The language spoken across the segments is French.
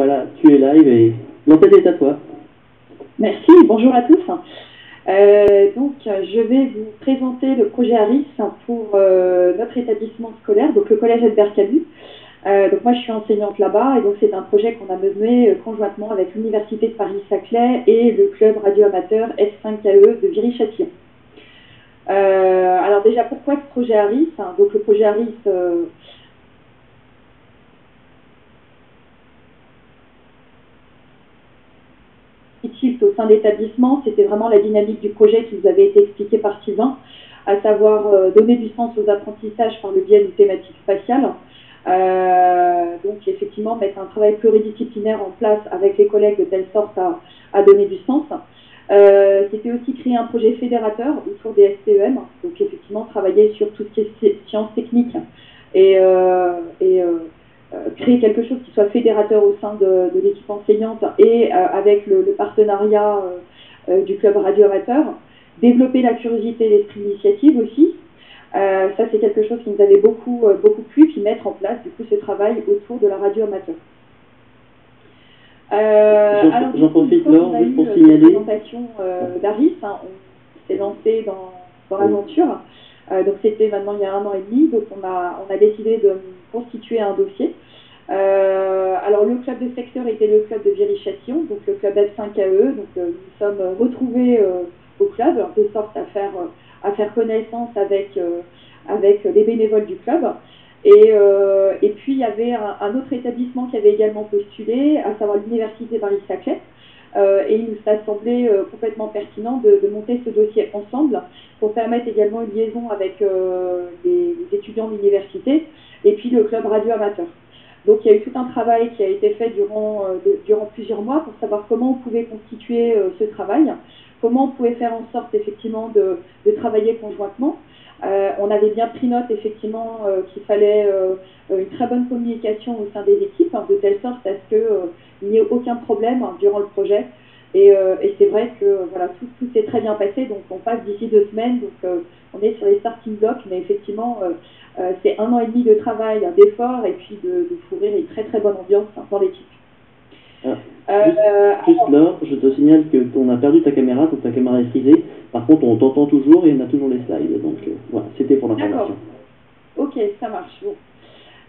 voilà, tu es live et l'antenne est à toi. Merci, bonjour à tous. Donc, je vais vous présenter le projet ARIS pour notre établissement scolaire, donc le collège Albert Camus. Donc moi, je suis enseignante là-bas et donc c'est un projet qu'on a mené conjointement avec l'Université de Paris-Saclay et le club radio-amateur F5KE de Viry-Châtillon. Alors déjà, pourquoi ce projet ARIS? Donc le projet ARIS... au sein de l'établissement, c'était vraiment la dynamique du projet qui nous avait été expliquée par Sylvain, à savoir donner du sens aux apprentissages par le biais d'une thématique spatiale. Donc effectivement, mettre un travail pluridisciplinaire en place avec les collègues de telle sorte à donner du sens. C'était aussi créer un projet fédérateur autour des STEM, donc effectivement travailler sur tout ce qui est sciences techniques et créer quelque chose qui soit fédérateur au sein de l'équipe enseignante et avec le partenariat du club radio-amateur, développer la curiosité et l'esprit d'initiative aussi. Ça, c'est quelque chose qui nous avait beaucoup plu, puis mettre en place du coup ce travail autour de la radio amateur. J'en profite, Laure, juste pour signaler. La présentation d'Aris, on s'est lancé dans l'aventure. Donc c'était maintenant il y a 1 an et demi, donc on a décidé de constituer un dossier. Alors le club de secteur était le club de Viry-Châtillon, donc le club F5KE, donc nous sommes retrouvés au club, de sorte à faire connaissance avec les bénévoles du club. Et puis il y avait un autre établissement qui avait également postulé, à savoir l'Université Paris-Saclay. Et il nous a semblé complètement pertinent de monter ce dossier ensemble pour permettre également une liaison avec les étudiants de l'université et puis le club radio amateur. Donc il y a eu tout un travail qui a été fait durant plusieurs mois pour savoir comment on pouvait constituer ce travail, comment on pouvait faire en sorte effectivement de travailler conjointement. On avait bien pris note effectivement qu'il fallait une très bonne communication au sein des équipes, de telle sorte à ce qu'il n'y ait aucun problème durant le projet. Et c'est vrai que voilà, tout s'est très bien passé, donc on passe d'ici 2 semaines, donc on est sur les starting blocks, mais effectivement c'est 1 an et demi de travail, d'effort, et puis de fournir une très très bonne ambiance dans l'équipe. Juste Laure, je te signale qu'on a perdu ta caméra, donc ta caméra est frisée. Par contre, on t'entend toujours et on a toujours les slides. Donc voilà, c'était pour l'information. Ok, ça marche. Bon.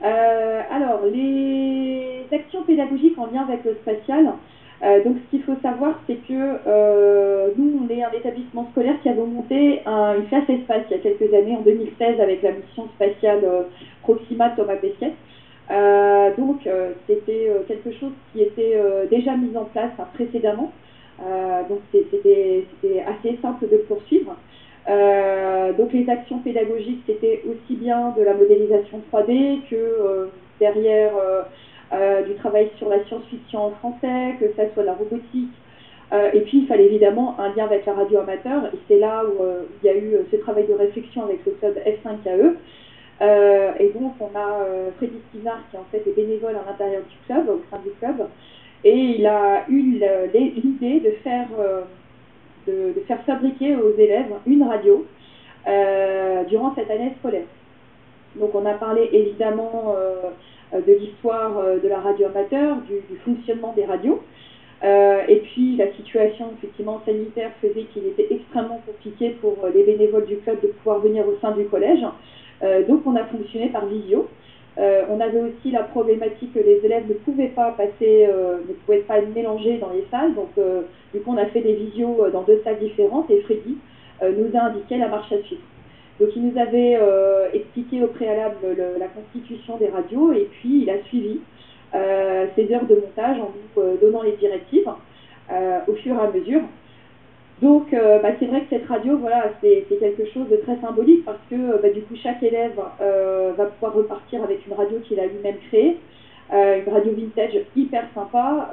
Alors, les actions pédagogiques en lien avec le spatial. Donc, ce qu'il faut savoir, c'est que nous, on est un établissement scolaire qui a monté une classe espace il y a quelques années, en 2016, avec la mission spatiale Proxima Thomas Pesquet. Donc c'était quelque chose qui était déjà mis en place précédemment, donc c'était assez simple de poursuivre. Donc les actions pédagogiques, c'était aussi bien de la modélisation 3D que derrière du travail sur la science-fiction en français, que ça soit la robotique. Et puis il fallait évidemment un lien avec la radio amateur, et c'est là où il y a eu ce travail de réflexion avec le club F5KE. Et donc on a Freddy Spinard qui en fait est bénévole à l'intérieur du club, au sein du club, et il a eu l'idée de faire fabriquer aux élèves une radio durant cette année scolaire. Donc on a parlé évidemment de l'histoire de la radio amateur, du fonctionnement des radios, et puis la situation effectivement sanitaire faisait qu'il était extrêmement compliqué pour les bénévoles du club de pouvoir venir au sein du collège. Donc on a fonctionné par visio. On avait aussi la problématique que les élèves ne pouvaient pas mélanger dans les salles. Donc du coup on a fait des visios dans 2 salles différentes, et Freddy nous a indiqué la marche à suivre. Donc il nous avait expliqué au préalable la constitution des radios, et puis il a suivi ces heures de montage en nous donnant les directives au fur et à mesure. Donc c'est vrai que cette radio, voilà, c'est quelque chose de très symbolique, parce que du coup chaque élève va pouvoir repartir avec une radio qu'il a lui-même créée, une radio vintage hyper sympa.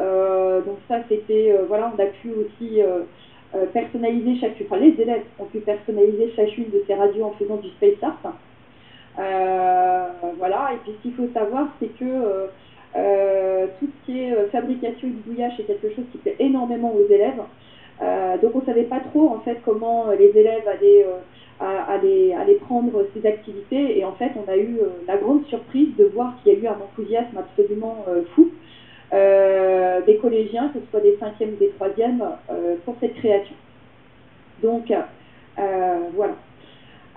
Donc ça c'était, voilà, on a pu aussi personnaliser les élèves ont pu personnaliser chacune de ces radios en faisant du space art. Voilà, et puis ce qu'il faut savoir, c'est que tout ce qui est fabrication et bidouillage, c'est quelque chose qui plaît énormément aux élèves. Donc on ne savait pas trop en fait comment les élèves allaient prendre ces activités, et en fait on a eu la grande surprise de voir qu'il y a eu un enthousiasme absolument fou. collégiens, que ce soit des 5e ou des 3e, pour cette création. Donc, voilà.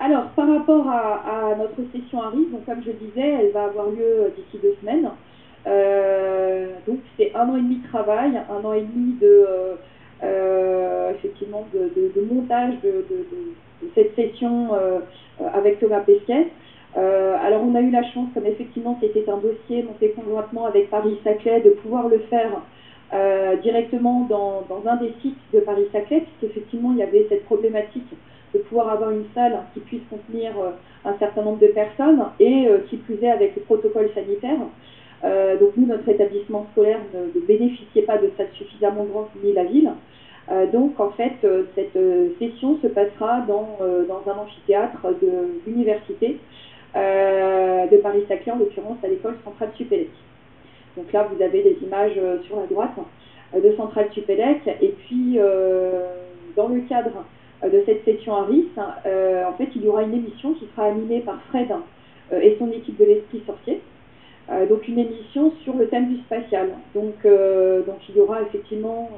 Alors, par rapport à notre session à RIS, donc comme je disais, elle va avoir lieu d'ici 2 semaines. Donc, c'est 1 an et demi de travail, 1 an et demi effectivement de montage de cette session avec Thomas Pesquet. Alors, on a eu la chance, comme effectivement c'était un dossier monté conjointement avec Paris-Saclay, de pouvoir le faire directement dans un des sites de Paris-Saclay, puisqu'effectivement il y avait cette problématique de pouvoir avoir une salle qui puisse contenir un certain nombre de personnes et qui plus est avec le protocole sanitaire. Donc nous, notre établissement scolaire ne bénéficiait pas de salles suffisamment grandes ni la ville. Donc en fait, cette session se passera dans un amphithéâtre de l'université de Paris-Saclay, en l'occurrence à l'école centrale Supélec. Donc là, vous avez des images sur la droite de Centrale Supélec. Et puis, dans le cadre de cette session à RIS, en fait, il y aura une émission qui sera animée par Fred et son équipe de l'Esprit Sorcier. Donc, une émission sur le thème du spatial. Donc il y aura effectivement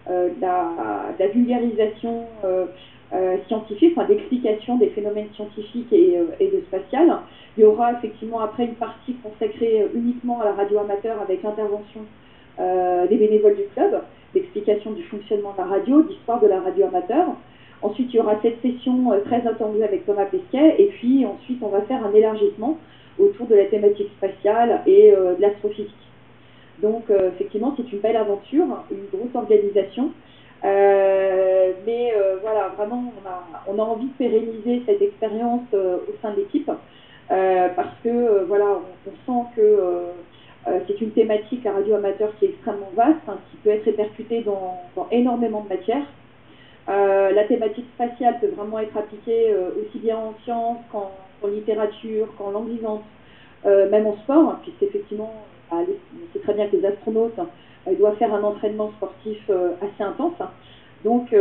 la vulgarisation scientifique, enfin, d'explication des phénomènes scientifiques et de spatial. Il y aura effectivement après une partie consacrée uniquement à la radio amateur avec l'intervention des bénévoles du club, l'explication du fonctionnement de la radio, d'histoire de la radio amateur. Ensuite, il y aura cette session très attendue avec Thomas Pesquet, et puis ensuite, on va faire un élargissement autour de la thématique spatiale et de l'astrophysique. Donc, effectivement, c'est une belle aventure, une grosse organisation. Mais voilà, vraiment, on a envie de pérenniser cette expérience au sein de l'équipe parce que voilà, on sent que c'est une thématique, la radio amateur, qui est extrêmement vaste, hein, qui peut être répercutée dans énormément de matières. La thématique spatiale peut vraiment être appliquée aussi bien en sciences qu'en littérature, qu'en langue vivante, même en sport, puisqu'effectivement, on sait très bien que les astronautes doivent faire un entraînement sportif assez intense. Donc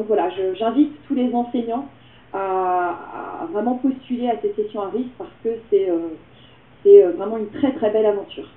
voilà, j'invite tous les enseignants à vraiment postuler à ces sessions à risque parce que c'est vraiment une très très belle aventure.